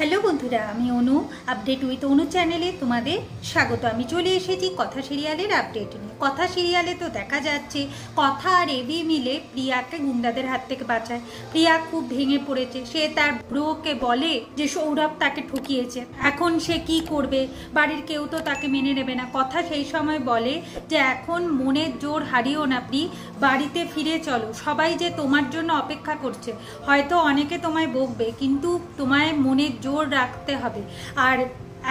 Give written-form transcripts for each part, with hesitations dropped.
Hello বন্ধুরা, আমি অনু। Update with অনু চ্যানেলে তোমাদের স্বাগত। আমি চলে এসেছি কথা সিরিয়ালের আপডেট নিয়ে। কথা সিরিয়ালে তো দেখা যাচ্ছে কথা আর এবি মিলে প্রিয়াকে গুন্ডাদের হাত থেকে বাঁচায়। প্রিয়া খুব ভেঙে পড়েছে। সে তার ব্রোকে বলে যে সৌরভ তাকে ঠকিয়েছে, এখন সে কি করবে, বাড়ির কেউ তো তাকে মেনে নেবে না। কথা সেই সময় বলে যে এখন মনের জোর হারিও না প্রি, বাড়িতে ফিরে চলো, সবাই যে তোমার জন্য অপেক্ষা করছে। হয়তো অনেকে তোমায় বকবে, কিন্তু তোমায় মনের জোর রাখতে হবে, আর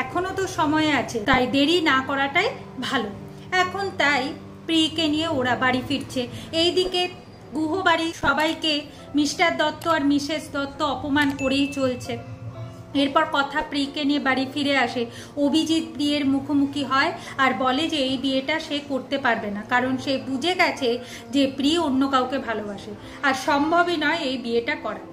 এখনো তো সময় আছে, তাই দেরি না করাটাই ভালো। এখন তাই প্রিকে নিয়ে ওরা বাড়ি ফিরছে। এইদিকে গুহ বাড়ি সবাইকে মিস্টার দত্ত আর মিসেস দত্ত অপমান করেই চলছে। এরপর কথা প্রিকে নিয়ে বাড়ি ফিরে আসে। অভিজিৎ প্রিয়ের মুখোমুখি হয় আর বলে যে এই বিয়েটা সে করতে পারবে না, কারণ সে বুঝে গেছে যে প্রি অন্য কাউকে ভালোবাসে আর সম্ভবই নয় এই বিয়েটা করা।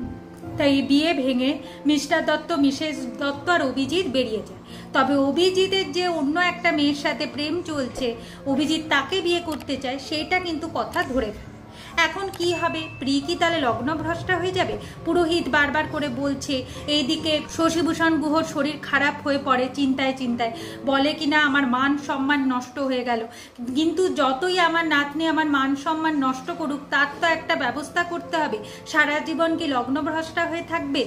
তাই বিয়ে ভেঙে মিস্টার দত্ত, মিসেস দত্ত আর অভিজিৎ বেরিয়ে যায়। তবে অভিজিতের যে অন্য একটা মেয়ের সাথে প্রেম চলছে, অভিজিৎ তাকে বিয়ে করতে চায়, সেটা কিন্তু কথা ধরে ফেলে। এখন কি হবে? প্রি কি তাহলে লগ্নভ্রষ্টা হয়ে যাবে? পুরোহিত বারবার করে বলছে। এইদিকে শশীভূষণ গুহর শরীর খারাপ হয়ে পড়ে চিন্তায় চিন্তায়, বলে কিনা আমার মান সম্মান নষ্ট হয়ে গেল। কিন্তু যতই আমার নাতনি আমার মান সম্মান নষ্ট করুক, তার তো একটা ব্যবস্থা করতে হবে। সারা জীবন কি লগ্নভ্রষ্টা হয়ে থাকবে?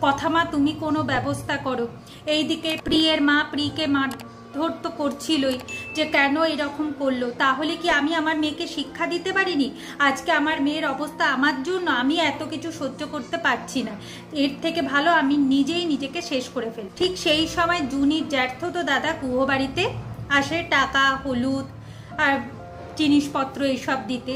কথা মা, তুমি কোনো ব্যবস্থা করো। এইদিকে প্রিয়ের মা প্রিকে মারধর তো করছিলই, যে কেন এরকম করলো। তাহলে কি আমি আমার মেয়েকে শিক্ষা দিতে পারিনি? আজকে আমার মেয়ের অবস্থা আমার জন্য, আমি এত কিছু সহ্য করতে পারছি না। এর থেকে ভালো আমি নিজেই নিজেকে শেষ করে ফেলি। ঠিক সেই সময় জুনির জ্যাঠতো দাদা গুহ বাড়িতে আসে টাকা, হলুদ আর জিনিসপত্র এইসব দিতে।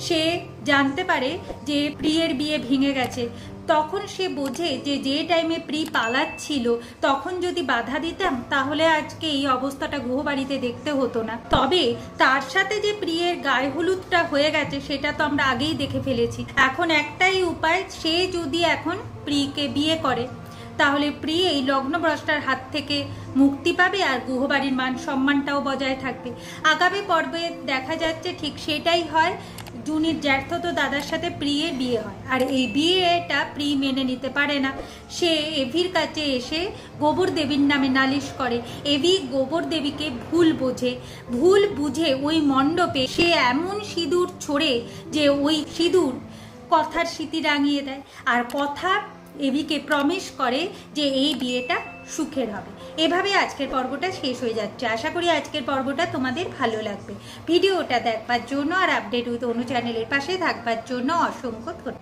সে জানতে পারে যে প্রিয়ের বিয়ে ভেঙে গেছে। তখন সে বোঝে যে যে টাইমে প্রি পালাচ্ছিল, তখন যদি বাধা দিতাম তাহলে আজকে এই অবস্থাটা গুহ বাড়িতে দেখতে হতো না। তবে তার সাথে যে প্রিয়ের গায়ে হলুদটা হয়ে গেছে সেটা তো আমরা আগেই দেখে ফেলেছি। এখন একটাই উপায়, সে যদি এখন প্রিকে বিয়ে করে তাহলে প্রি এই লগ্নভ্রষ্টার হাত থেকে মুক্তি পাবে আর গুহবাড়ির মান সম্মানটাও বজায় থাকবে। আগামী পর্বে দেখা যাচ্ছে ঠিক সেটাই হয়। জুনির জ্যাঠতো দাদার সাথে প্রিয়ের বিয়ে হয়, আর এই বিয়েটা প্রি মেনে নিতে পারে না। সে এভির কাছে এসে গোবর দেবীর নামে নালিশ করে। এভি গোবর দেবীকে ভুল বুঝে ওই মণ্ডপে সে এমন সিঁদুর ছোড়ে যে ওই সিঁদুর কথার স্মৃতি রাঙিয়ে দেয়, আর কথা এভিকে প্রমিস করে যে এই বিয়েটা সুখের হবে। এভাবে আজকের পর্বটা শেষ হয়ে যাচ্ছে। আশা করি আজকের পর্বটা তোমাদের ভালো লাগবে। ভিডিওটা দেখবার জন্য আর আপডেট উইথ অনু চ্যানেলের পাশে থাকবার জন্য অসংখ্য ধন্যবাদ।